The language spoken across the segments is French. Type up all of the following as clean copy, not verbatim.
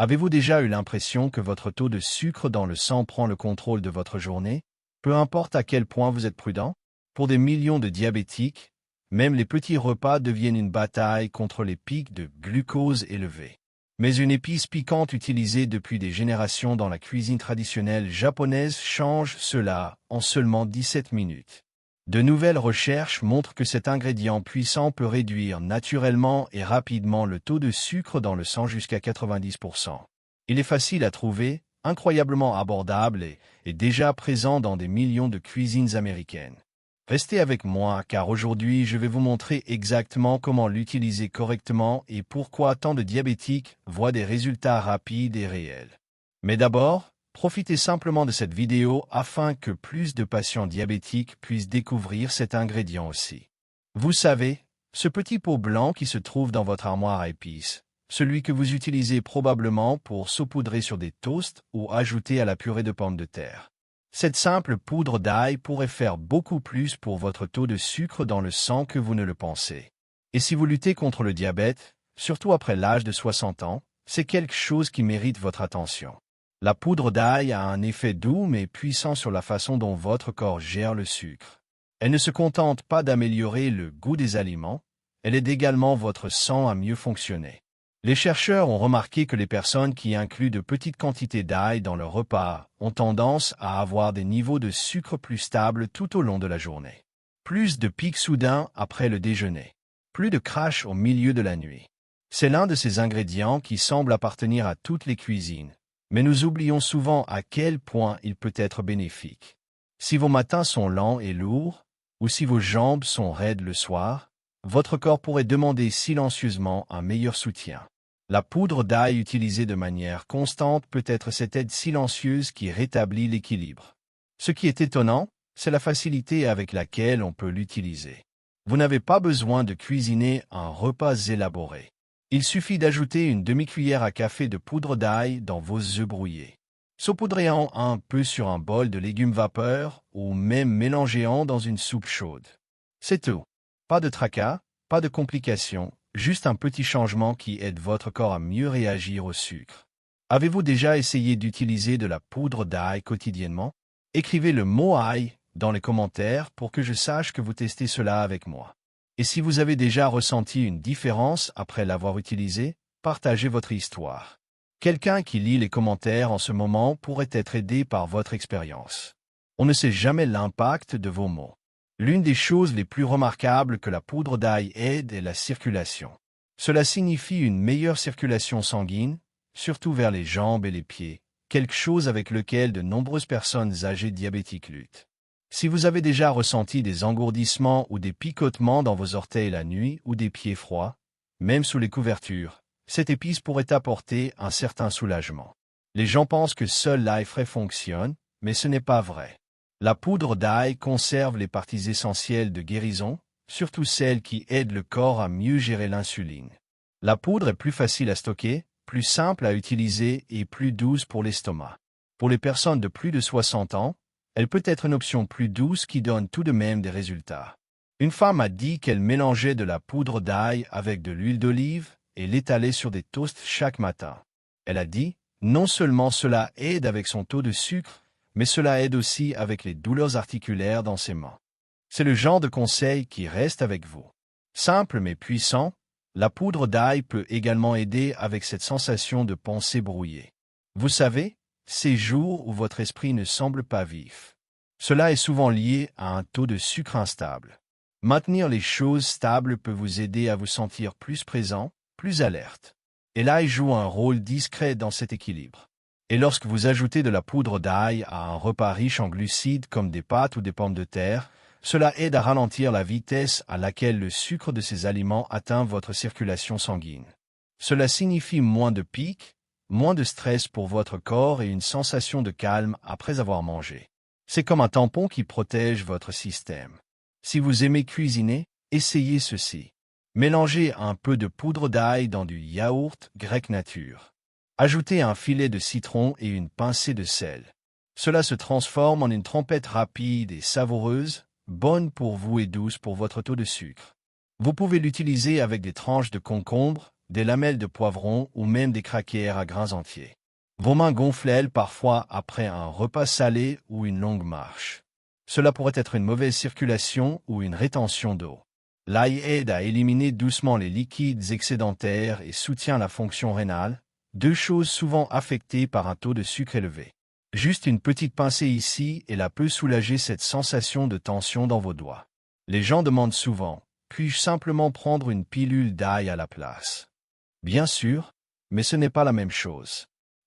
Avez-vous déjà eu l'impression que votre taux de sucre dans le sang prend le contrôle de votre journée? Peu importe à quel point vous êtes prudent, pour des millions de diabétiques, même les petits repas deviennent une bataille contre les pics de glucose élevés. Mais une épice piquante utilisée depuis des générations dans la cuisine traditionnelle japonaise change cela en seulement 17 minutes. De nouvelles recherches montrent que cet ingrédient puissant peut réduire naturellement et rapidement le taux de sucre dans le sang jusqu'à 90%. Il est facile à trouver, incroyablement abordable et déjà présent dans des millions de cuisines américaines. Restez avec moi car aujourd'hui je vais vous montrer exactement comment l'utiliser correctement et pourquoi tant de diabétiques voient des résultats rapides et réels. Mais d'abord, profitez simplement de cette vidéo afin que plus de patients diabétiques puissent découvrir cet ingrédient aussi. Vous savez, ce petit pot blanc qui se trouve dans votre armoire à épices, celui que vous utilisez probablement pour saupoudrer sur des toasts ou ajouter à la purée de pommes de terre. Cette simple poudre d'ail pourrait faire beaucoup plus pour votre taux de sucre dans le sang que vous ne le pensez. Et si vous luttez contre le diabète, surtout après l'âge de 60 ans, c'est quelque chose qui mérite votre attention. La poudre d'ail a un effet doux mais puissant sur la façon dont votre corps gère le sucre. Elle ne se contente pas d'améliorer le goût des aliments, elle aide également votre sang à mieux fonctionner. Les chercheurs ont remarqué que les personnes qui incluent de petites quantités d'ail dans leur repas ont tendance à avoir des niveaux de sucre plus stables tout au long de la journée. Plus de pics soudains après le déjeuner. Plus de crash au milieu de la nuit. C'est l'un de ces ingrédients qui semble appartenir à toutes les cuisines, mais nous oublions souvent à quel point il peut être bénéfique. Si vos matins sont lents et lourds, ou si vos jambes sont raides le soir, votre corps pourrait demander silencieusement un meilleur soutien. La poudre d'ail utilisée de manière constante peut être cette aide silencieuse qui rétablit l'équilibre. Ce qui est étonnant, c'est la facilité avec laquelle on peut l'utiliser. Vous n'avez pas besoin de cuisiner un repas élaboré. Il suffit d'ajouter une demi-cuillère à café de poudre d'ail dans vos œufs brouillés. Saupoudrez-en un peu sur un bol de légumes vapeur ou même mélangez-en dans une soupe chaude. C'est tout. Pas de tracas, pas de complications, juste un petit changement qui aide votre corps à mieux réagir au sucre. Avez-vous déjà essayé d'utiliser de la poudre d'ail quotidiennement? Écrivez le mot ail dans les commentaires pour que je sache que vous testez cela avec moi. Et si vous avez déjà ressenti une différence après l'avoir utilisé, partagez votre histoire. Quelqu'un qui lit les commentaires en ce moment pourrait être aidé par votre expérience. On ne sait jamais l'impact de vos mots. L'une des choses les plus remarquables que la poudre d'ail aide est la circulation. Cela signifie une meilleure circulation sanguine, surtout vers les jambes et les pieds, quelque chose avec lequel de nombreuses personnes âgées diabétiques luttent. Si vous avez déjà ressenti des engourdissements ou des picotements dans vos orteils la nuit ou des pieds froids, même sous les couvertures, cette épice pourrait apporter un certain soulagement. Les gens pensent que seul l'ail frais fonctionne, mais ce n'est pas vrai. La poudre d'ail conserve les parties essentielles de guérison, surtout celles qui aident le corps à mieux gérer l'insuline. La poudre est plus facile à stocker, plus simple à utiliser et plus douce pour l'estomac. Pour les personnes de plus de 60 ans, elle peut être une option plus douce qui donne tout de même des résultats. Une femme a dit qu'elle mélangeait de la poudre d'ail avec de l'huile d'olive et l'étalait sur des toasts chaque matin. Elle a dit, non seulement cela aide avec son taux de sucre, mais cela aide aussi avec les douleurs articulaires dans ses mains. C'est le genre de conseil qui reste avec vous. Simple mais puissant, la poudre d'ail peut également aider avec cette sensation de pensée brouillée. Vous savez, ces jours où votre esprit ne semble pas vif. Cela est souvent lié à un taux de sucre instable. Maintenir les choses stables peut vous aider à vous sentir plus présent, plus alerte. Et l'ail joue un rôle discret dans cet équilibre. Et lorsque vous ajoutez de la poudre d'ail à un repas riche en glucides comme des pâtes ou des pommes de terre, cela aide à ralentir la vitesse à laquelle le sucre de ces aliments atteint votre circulation sanguine. Cela signifie moins de pics, moins de stress pour votre corps et une sensation de calme après avoir mangé. C'est comme un tampon qui protège votre système. Si vous aimez cuisiner, essayez ceci. Mélangez un peu de poudre d'ail dans du yaourt grec nature. Ajoutez un filet de citron et une pincée de sel. Cela se transforme en une trempette rapide et savoureuse, bonne pour vous et douce pour votre taux de sucre. Vous pouvez l'utiliser avec des tranches de concombre, des lamelles de poivron ou même des crackers à grains entiers. Vos mains gonflent parfois après un repas salé ou une longue marche. Cela pourrait être une mauvaise circulation ou une rétention d'eau. L'ail aide à éliminer doucement les liquides excédentaires et soutient la fonction rénale, deux choses souvent affectées par un taux de sucre élevé. Juste une petite pincée ici et là peut soulager cette sensation de tension dans vos doigts. Les gens demandent souvent, puis-je simplement prendre une pilule d'ail à la place? Bien sûr, mais ce n'est pas la même chose.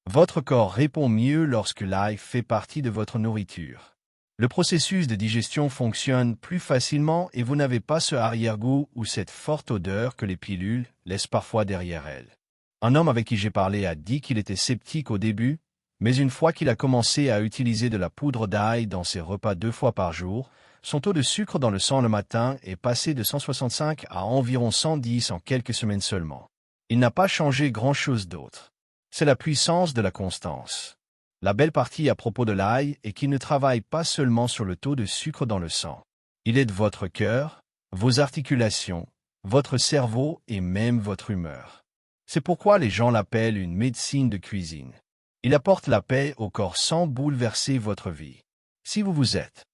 Votre corps répond mieux lorsque l'ail fait partie de votre nourriture. Le processus de digestion fonctionne plus facilement et vous n'avez pas ce arrière-goût ou cette forte odeur que les pilules laissent parfois derrière elles. Un homme avec qui j'ai parlé a dit qu'il était sceptique au début, mais une fois qu'il a commencé à utiliser de la poudre d'ail dans ses repas 2 fois par jour, son taux de sucre dans le sang le matin est passé de 165 à environ 110 en quelques semaines seulement. Il n'a pas changé grand-chose d'autre. C'est la puissance de la constance. La belle partie à propos de l'ail est qu'il ne travaille pas seulement sur le taux de sucre dans le sang. Il aide votre cœur, vos articulations, votre cerveau et même votre humeur. C'est pourquoi les gens l'appellent une médecine de cuisine. Il apporte la paix au corps sans bouleverser votre vie. Si vous vous êtes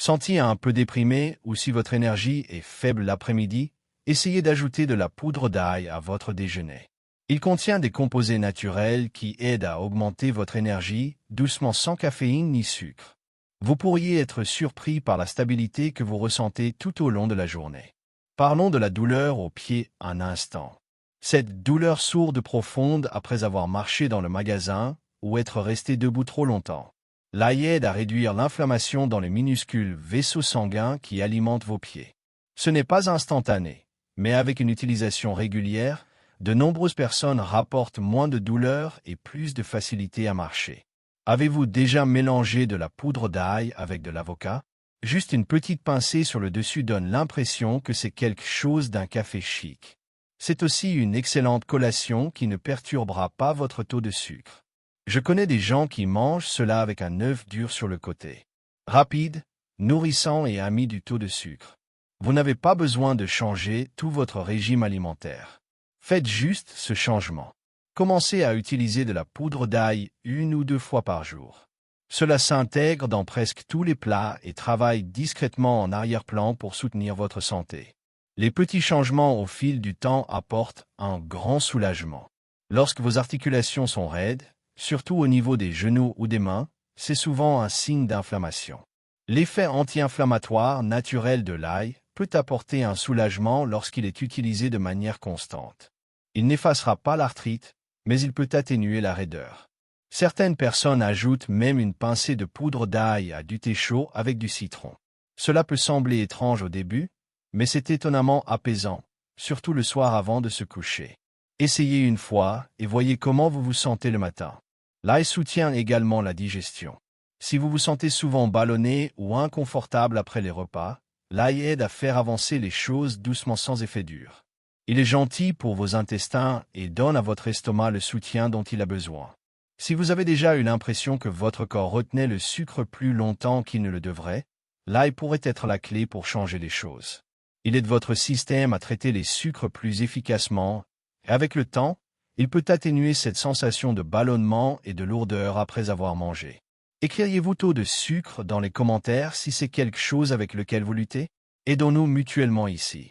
senti un peu déprimé ou si votre énergie est faible l'après-midi, essayez d'ajouter de la poudre d'ail à votre déjeuner. Il contient des composés naturels qui aident à augmenter votre énergie, doucement sans caféine ni sucre. Vous pourriez être surpris par la stabilité que vous ressentez tout au long de la journée. Parlons de la douleur aux pieds un instant. Cette douleur sourde profonde après avoir marché dans le magasin ou être resté debout trop longtemps. L'ail aide à réduire l'inflammation dans les minuscules vaisseaux sanguins qui alimentent vos pieds. Ce n'est pas instantané, mais avec une utilisation régulière, de nombreuses personnes rapportent moins de douleur et plus de facilité à marcher. Avez-vous déjà mélangé de la poudre d'ail avec de l'avocat? Juste une petite pincée sur le dessus donne l'impression que c'est quelque chose d'un café chic. C'est aussi une excellente collation qui ne perturbera pas votre taux de sucre. Je connais des gens qui mangent cela avec un œuf dur sur le côté. Rapide, nourrissant et ami du taux de sucre. Vous n'avez pas besoin de changer tout votre régime alimentaire. Faites juste ce changement. Commencez à utiliser de la poudre d'ail 1 ou 2 fois par jour. Cela s'intègre dans presque tous les plats et travaille discrètement en arrière-plan pour soutenir votre santé. Les petits changements au fil du temps apportent un grand soulagement. Lorsque vos articulations sont raides, surtout au niveau des genoux ou des mains, c'est souvent un signe d'inflammation. L'effet anti-inflammatoire naturel de l'ail peut apporter un soulagement lorsqu'il est utilisé de manière constante. Il n'effacera pas l'arthrite, mais il peut atténuer la raideur. Certaines personnes ajoutent même une pincée de poudre d'ail à du thé chaud avec du citron. Cela peut sembler étrange au début, mais c'est étonnamment apaisant, surtout le soir avant de se coucher. Essayez une fois et voyez comment vous vous sentez le matin. L'ail soutient également la digestion. Si vous vous sentez souvent ballonné ou inconfortable après les repas, l'ail aide à faire avancer les choses doucement sans effet dur. Il est gentil pour vos intestins et donne à votre estomac le soutien dont il a besoin. Si vous avez déjà eu l'impression que votre corps retenait le sucre plus longtemps qu'il ne le devrait, l'ail pourrait être la clé pour changer les choses. Il aide votre système à traiter les sucres plus efficacement, et avec le temps, il peut atténuer cette sensation de ballonnement et de lourdeur après avoir mangé. Écririez-vous taux de sucre dans les commentaires si c'est quelque chose avec lequel vous luttez? Aidons-nous mutuellement ici.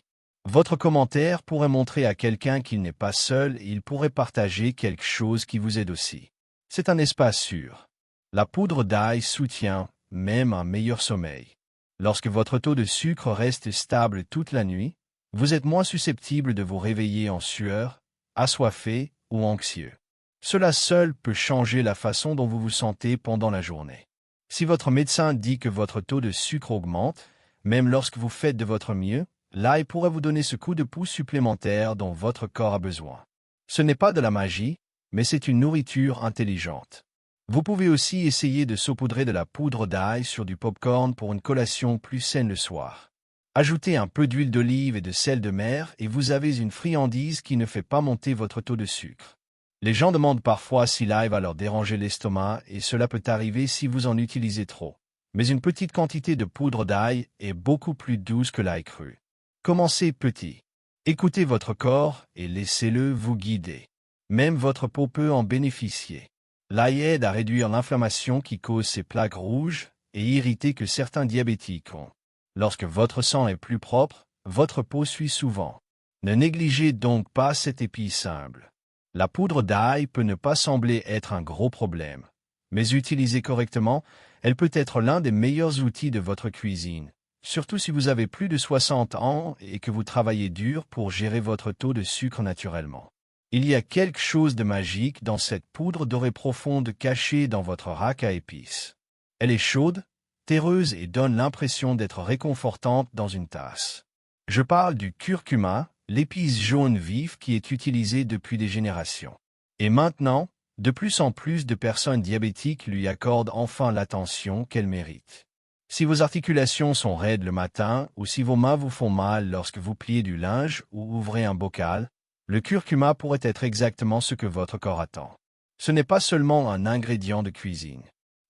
Votre commentaire pourrait montrer à quelqu'un qu'il n'est pas seul et il pourrait partager quelque chose qui vous aide aussi. C'est un espace sûr. La poudre d'ail soutient même un meilleur sommeil. Lorsque votre taux de sucre reste stable toute la nuit, vous êtes moins susceptible de vous réveiller en sueur, assoiffé ou anxieux. Cela seul peut changer la façon dont vous vous sentez pendant la journée. Si votre médecin dit que votre taux de sucre augmente, même lorsque vous faites de votre mieux, l'ail pourrait vous donner ce coup de pouce supplémentaire dont votre corps a besoin. Ce n'est pas de la magie, mais c'est une nourriture intelligente. Vous pouvez aussi essayer de saupoudrer de la poudre d'ail sur du popcorn pour une collation plus saine le soir. Ajoutez un peu d'huile d'olive et de sel de mer et vous avez une friandise qui ne fait pas monter votre taux de sucre. Les gens demandent parfois si l'ail va leur déranger l'estomac et cela peut arriver si vous en utilisez trop. Mais une petite quantité de poudre d'ail est beaucoup plus douce que l'ail cru. Commencez petit. Écoutez votre corps et laissez-le vous guider. Même votre peau peut en bénéficier. L'ail aide à réduire l'inflammation qui cause ces plaques rouges et irritées que certains diabétiques ont. Lorsque votre sang est plus propre, votre peau suit souvent. Ne négligez donc pas cette épice simple. La poudre d'ail peut ne pas sembler être un gros problème, mais utilisée correctement, elle peut être l'un des meilleurs outils de votre cuisine, surtout si vous avez plus de 60 ans et que vous travaillez dur pour gérer votre taux de sucre naturellement. Il y a quelque chose de magique dans cette poudre dorée profonde cachée dans votre rack à épices. Elle est chaude, terreuse et donne l'impression d'être réconfortante dans une tasse. Je parle du curcuma, l'épice jaune vive qui est utilisée depuis des générations. Et maintenant, de plus en plus de personnes diabétiques lui accordent enfin l'attention qu'elle mérite. Si vos articulations sont raides le matin ou si vos mains vous font mal lorsque vous pliez du linge ou ouvrez un bocal, le curcuma pourrait être exactement ce que votre corps attend. Ce n'est pas seulement un ingrédient de cuisine.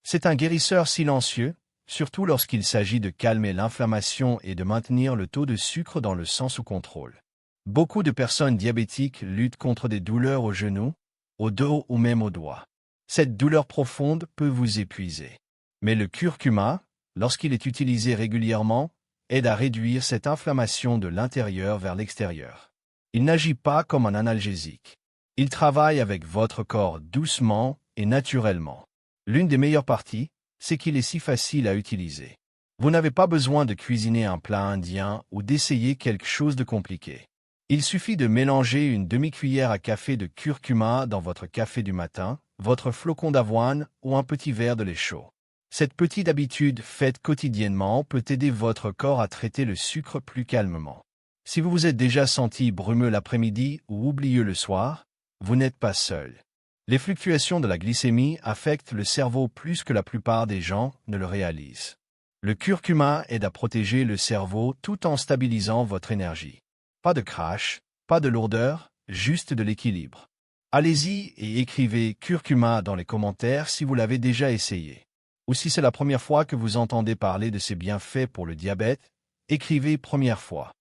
C'est un guérisseur silencieux, surtout lorsqu'il s'agit de calmer l'inflammation et de maintenir le taux de sucre dans le sang sous contrôle. Beaucoup de personnes diabétiques luttent contre des douleurs aux genoux, au dos ou même aux doigts. Cette douleur profonde peut vous épuiser. Mais le curcuma, lorsqu'il est utilisé régulièrement, aide à réduire cette inflammation de l'intérieur vers l'extérieur. Il n'agit pas comme un analgésique. Il travaille avec votre corps doucement et naturellement. L'une des meilleures parties, c'est qu'il est si facile à utiliser. Vous n'avez pas besoin de cuisiner un plat indien ou d'essayer quelque chose de compliqué. Il suffit de mélanger une demi-cuillère à café de curcuma dans votre café du matin, votre flocon d'avoine ou un petit verre de lait chaud. Cette petite habitude faite quotidiennement peut aider votre corps à traiter le sucre plus calmement. Si vous vous êtes déjà senti brumeux l'après-midi ou oublieux le soir, vous n'êtes pas seul. Les fluctuations de la glycémie affectent le cerveau plus que la plupart des gens ne le réalisent. Le curcuma aide à protéger le cerveau tout en stabilisant votre énergie. Pas de crash, pas de lourdeur, juste de l'équilibre. Allez-y et écrivez curcuma dans les commentaires si vous l'avez déjà essayé. Ou si c'est la première fois que vous entendez parler de ses bienfaits pour le diabète, écrivez première fois.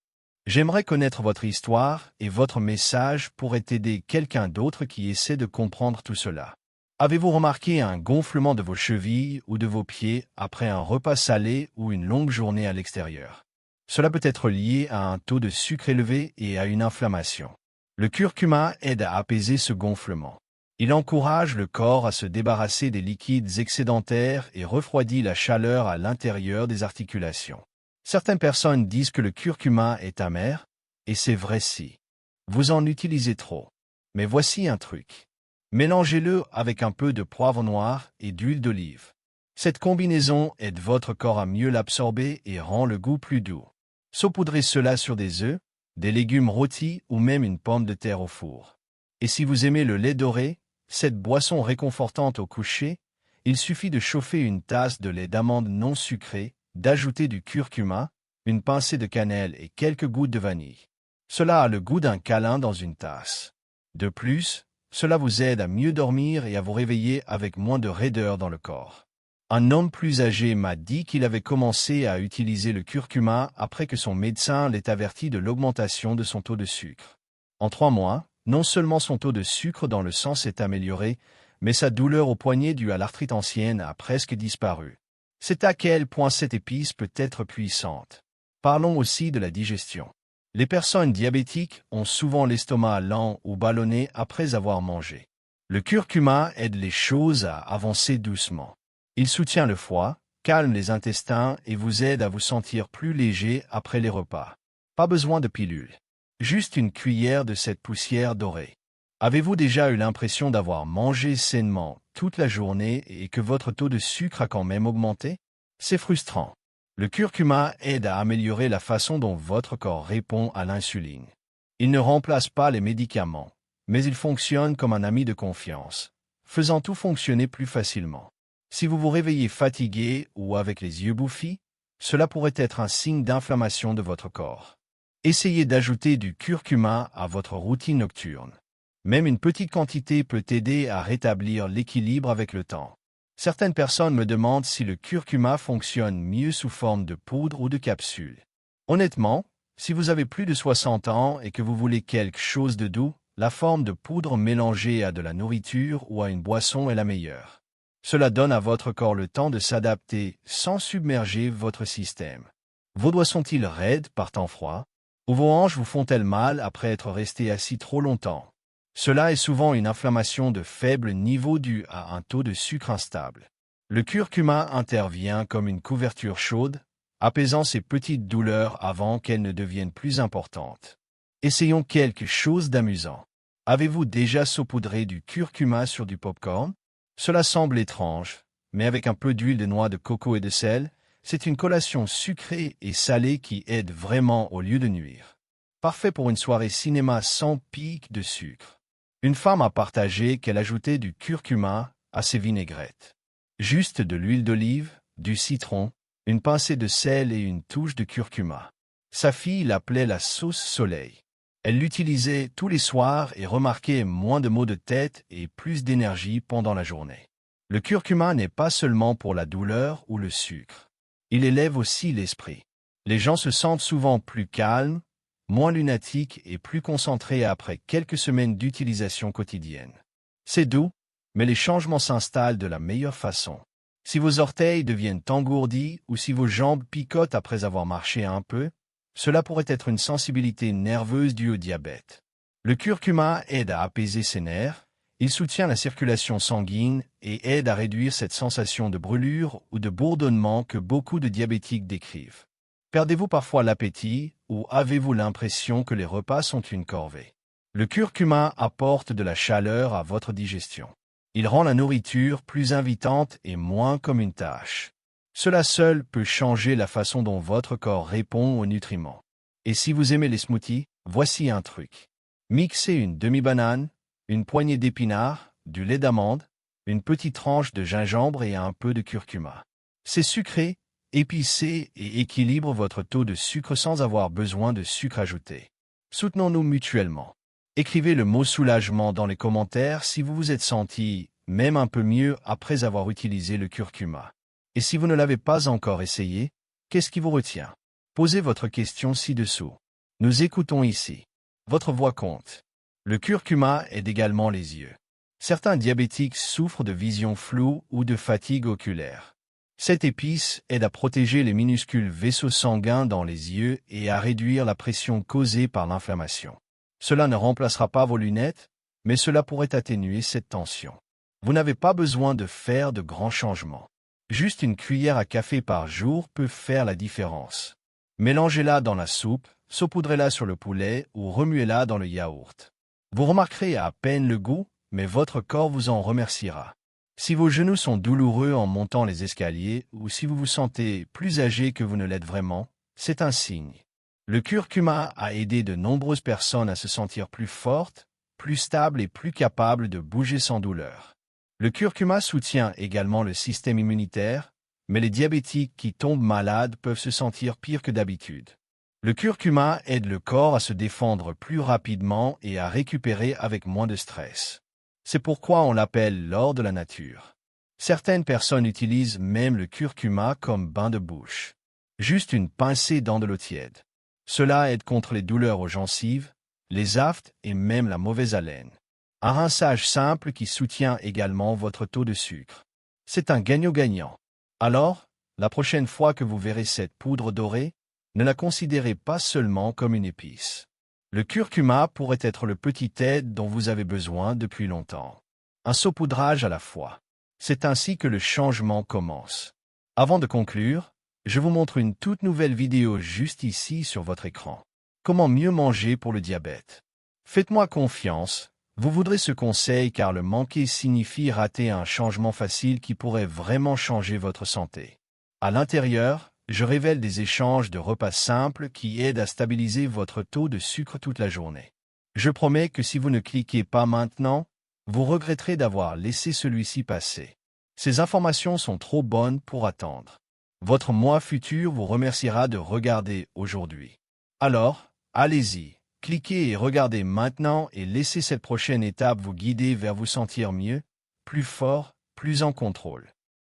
J'aimerais connaître votre histoire et votre message pourrait aider quelqu'un d'autre qui essaie de comprendre tout cela. Avez-vous remarqué un gonflement de vos chevilles ou de vos pieds après un repas salé ou une longue journée à l'extérieur? Cela peut être lié à un taux de sucre élevé et à une inflammation. Le curcuma aide à apaiser ce gonflement. Il encourage le corps à se débarrasser des liquides excédentaires et refroidit la chaleur à l'intérieur des articulations. Certaines personnes disent que le curcuma est amer, et c'est vrai si vous en utilisez trop. Mais voici un truc. Mélangez-le avec un peu de poivre noir et d'huile d'olive. Cette combinaison aide votre corps à mieux l'absorber et rend le goût plus doux. Saupoudrez cela sur des œufs, des légumes rôtis ou même une pomme de terre au four. Et si vous aimez le lait doré, cette boisson réconfortante au coucher, il suffit de chauffer une tasse de lait d'amande non sucré, d'ajouter du curcuma, une pincée de cannelle et quelques gouttes de vanille. Cela a le goût d'un câlin dans une tasse. De plus, cela vous aide à mieux dormir et à vous réveiller avec moins de raideur dans le corps. Un homme plus âgé m'a dit qu'il avait commencé à utiliser le curcuma après que son médecin l'ait averti de l'augmentation de son taux de sucre. En 3 mois, non seulement son taux de sucre dans le sang s'est amélioré, mais sa douleur au poignet due à l'arthrite ancienne a presque disparu. C'est à quel point cette épice peut être puissante. Parlons aussi de la digestion. Les personnes diabétiques ont souvent l'estomac lent ou ballonné après avoir mangé. Le curcuma aide les choses à avancer doucement. Il soutient le foie, calme les intestins et vous aide à vous sentir plus léger après les repas. Pas besoin de pilule. Juste une cuillère de cette poussière dorée. Avez-vous déjà eu l'impression d'avoir mangé sainement toute la journée et que votre taux de sucre a quand même augmenté? C'est frustrant. Le curcuma aide à améliorer la façon dont votre corps répond à l'insuline. Il ne remplace pas les médicaments, mais il fonctionne comme un ami de confiance, faisant tout fonctionner plus facilement. Si vous vous réveillez fatigué ou avec les yeux bouffis, cela pourrait être un signe d'inflammation de votre corps. Essayez d'ajouter du curcuma à votre routine nocturne. Même une petite quantité peut aider à rétablir l'équilibre avec le temps. Certaines personnes me demandent si le curcuma fonctionne mieux sous forme de poudre ou de capsule. Honnêtement, Si vous avez plus de 60 ans et que vous voulez quelque chose de doux, la forme de poudre mélangée à de la nourriture ou à une boisson est la meilleure. Cela donne à votre corps le temps de s'adapter sans submerger votre système. Vos doigts sont-ils raides par temps froid? Ou vos hanches vous font-elles mal après être resté assis trop longtemps? Cela est souvent une inflammation de faible niveau due à un taux de sucre instable. Le curcuma intervient comme une couverture chaude, apaisant ces petites douleurs avant qu'elles ne deviennent plus importantes. Essayons quelque chose d'amusant. Avez-vous déjà saupoudré du curcuma sur du popcorn? Cela semble étrange, mais avec un peu d'huile de noix de coco et de sel, c'est une collation sucrée et salée qui aide vraiment au lieu de nuire. Parfait pour une soirée cinéma sans pic de sucre. Une femme a partagé qu'elle ajoutait du curcuma à ses vinaigrettes. Juste de l'huile d'olive, du citron, une pincée de sel et une touche de curcuma. Sa fille l'appelait la sauce soleil. Elle l'utilisait tous les soirs et remarquait moins de maux de tête et plus d'énergie pendant la journée. Le curcuma n'est pas seulement pour la douleur ou le sucre. Il élève aussi l'esprit. Les gens se sentent souvent plus calmes, moins lunatiques et plus concentrés après quelques semaines d'utilisation quotidienne. C'est doux, mais les changements s'installent de la meilleure façon. Si vos orteils deviennent engourdis ou si vos jambes picotent après avoir marché un peu, cela pourrait être une sensibilité nerveuse due au diabète. Le curcuma aide à apaiser ses nerfs, il soutient la circulation sanguine et aide à réduire cette sensation de brûlure ou de bourdonnement que beaucoup de diabétiques décrivent. Perdez-vous parfois l'appétit ou avez-vous l'impression que les repas sont une corvée? Le curcuma apporte de la chaleur à votre digestion. Il rend la nourriture plus invitante et moins comme une tâche. Cela seul peut changer la façon dont votre corps répond aux nutriments. Et si vous aimez les smoothies, voici un truc. Mixez une demi-banane, une poignée d'épinards, du lait d'amande, une petite tranche de gingembre et un peu de curcuma. C'est sucré, épicé et équilibre votre taux de sucre sans avoir besoin de sucre ajouté. Soutenons-nous mutuellement. Écrivez le mot soulagement dans les commentaires si vous vous êtes senti même un peu mieux après avoir utilisé le curcuma. Et si vous ne l'avez pas encore essayé, qu'est-ce qui vous retient? Posez votre question ci-dessous. Nous écoutons ici. Votre voix compte. Le curcuma aide également les yeux. Certains diabétiques souffrent de vision floue ou de fatigue oculaire. Cette épice aide à protéger les minuscules vaisseaux sanguins dans les yeux et à réduire la pression causée par l'inflammation. Cela ne remplacera pas vos lunettes, mais cela pourrait atténuer cette tension. Vous n'avez pas besoin de faire de grands changements. Juste une cuillère à café par jour peut faire la différence. Mélangez-la dans la soupe, saupoudrez-la sur le poulet ou remuez-la dans le yaourt. Vous remarquerez à peine le goût, mais votre corps vous en remerciera. Si vos genoux sont douloureux en montant les escaliers ou si vous vous sentez plus âgé que vous ne l'êtes vraiment, c'est un signe. Le curcuma a aidé de nombreuses personnes à se sentir plus fortes, plus stables et plus capables de bouger sans douleur. Le curcuma soutient également le système immunitaire, mais les diabétiques qui tombent malades peuvent se sentir pire que d'habitude. Le curcuma aide le corps à se défendre plus rapidement et à récupérer avec moins de stress. C'est pourquoi on l'appelle l'or de la nature. Certaines personnes utilisent même le curcuma comme bain de bouche. Juste une pincée dans de l'eau tiède. Cela aide contre les douleurs aux gencives, les aphtes et même la mauvaise haleine. Un rinçage simple qui soutient également votre taux de sucre. C'est un gagnant-gagnant. Alors, la prochaine fois que vous verrez cette poudre dorée, ne la considérez pas seulement comme une épice. Le curcuma pourrait être le petit aide dont vous avez besoin depuis longtemps. Un saupoudrage à la fois. C'est ainsi que le changement commence. Avant de conclure, je vous montre une toute nouvelle vidéo juste ici sur votre écran. Comment mieux manger pour le diabète? Faites-moi confiance. Vous voudrez ce conseil car le manquer signifie rater un changement facile qui pourrait vraiment changer votre santé. À l'intérieur, je révèle des échanges de repas simples qui aident à stabiliser votre taux de sucre toute la journée. Je promets que si vous ne cliquez pas maintenant, vous regretterez d'avoir laissé celui-ci passer. Ces informations sont trop bonnes pour attendre. Votre moi futur vous remerciera de regarder aujourd'hui. Alors, allez-y. Cliquez et regardez maintenant et laissez cette prochaine étape vous guider vers vous sentir mieux, plus fort, plus en contrôle.